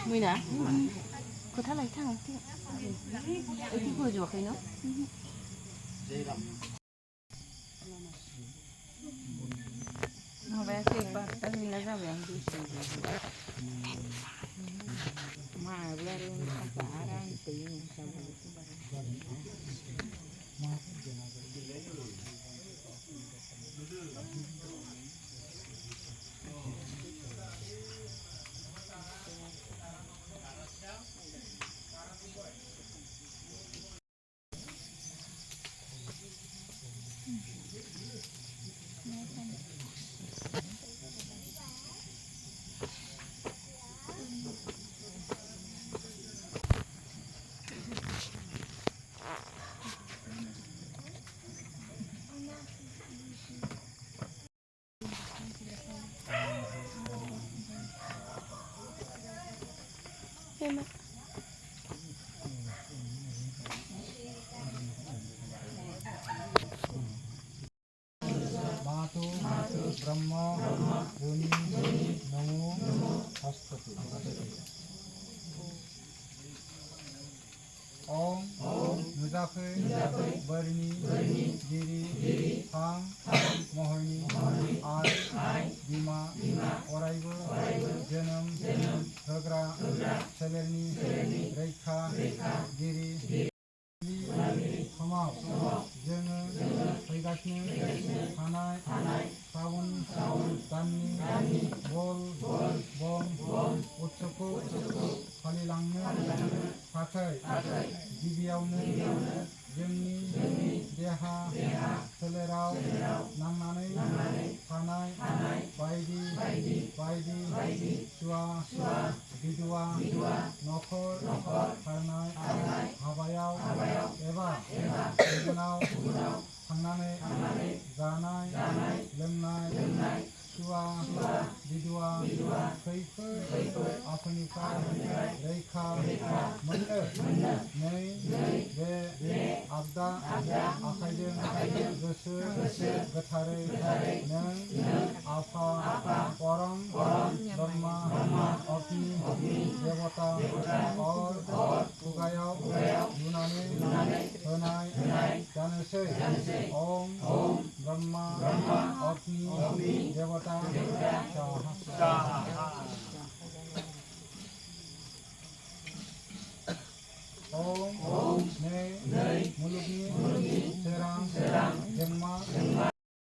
Mina, có thắt lại thằng thì ấy thì vừa ruột nó. Nó bé thì bắt tay là ra bé đi xem. Mà bé lên các bạn đang tìm sao em ạ. मातु ब्रह्म योनि नमो हस्तते ओम नुजाखै बरनि गिरि हां महरनि आइ बिमा अरायबो जोनोम होग्रा सोलेरनि रैखागिरि समाव जोङो फैगासिनो थानाय सावन दाननि बल बम उत्सवखौ फालिलांनो थाखाय गिबियावनो जोंनि देहा सोलेराव नांनानै थानाय बायदि सुवा बिदुवा नखर खारनाय हाबायाव एबा गुबुनाव थांनानै जानाय लोंनाय सुवा बिदुवा खैफोद आफोदनिफ्राय रैखा मोननो बे आगदा आखाइजों गोसो गोथारै नों आफा परम ब्रह्मा अग्नि देवता और खुगायाव लुनानै होनाय जानोसै ओम ब्रह्मा अग्नि देवता स्वाहा ओम नै मुलुगनि सोरां जोंमा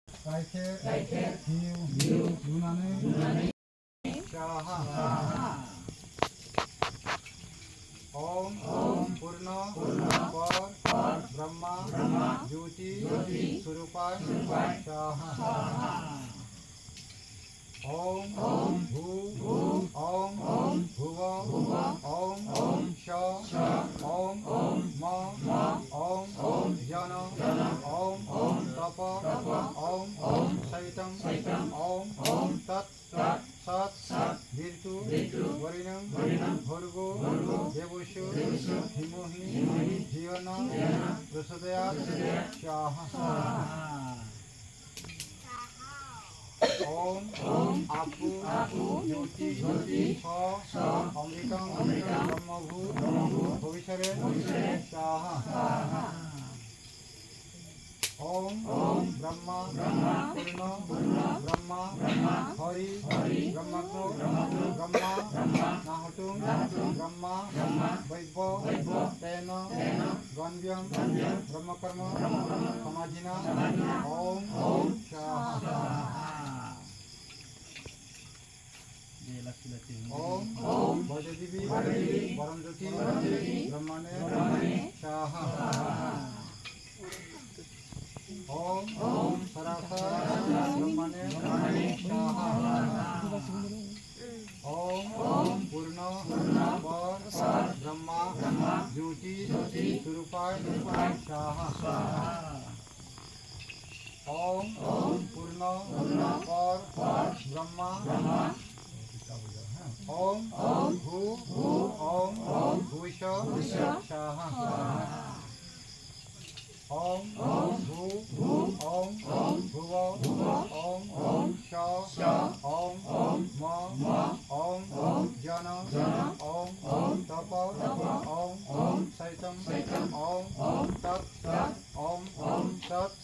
गाइखेर घिउ लुनानै स्वाहा ओम पूर्ण पर ब्रह्मा ज्योति स्वरूपाय स्वाहा ओम भू ओम भुव ओम श ओम म ओम जन ओम तप ओम शैतम ओम तत् सत् ऋतु वरिणं भर्गो देवस्यो धीमहि धियो न प्रचोदयात् स्वाहा ओम आपु ज्योति स अमृतं ब्रह्मभू भविष्यरे स्वाहा ओम ब्रह्मा पूर्ण ब्रह्मा हरि ब्रह्मज्ञ ब्रह्मा नाहतुं ब्रह्मा वैभव तेन गण्यं ब्रह्मकर्म समाधिना ओम स्वाहा ओम भजदेवी परमज्योति ब्रह्मणे स्वाहा ओम सरासर ब्रह्मणे स्वाहा ओम पूर्ण पर ब्रह्मा ज्योति स्वरूपाय स्वाहा ओम पूर्ण पर ब्रह्मा ओम भू ओम भूषा स्वाहा ओम भू ओम भुव ओम श जन ओम तप ओम सैतम ओम तत् ओम सत्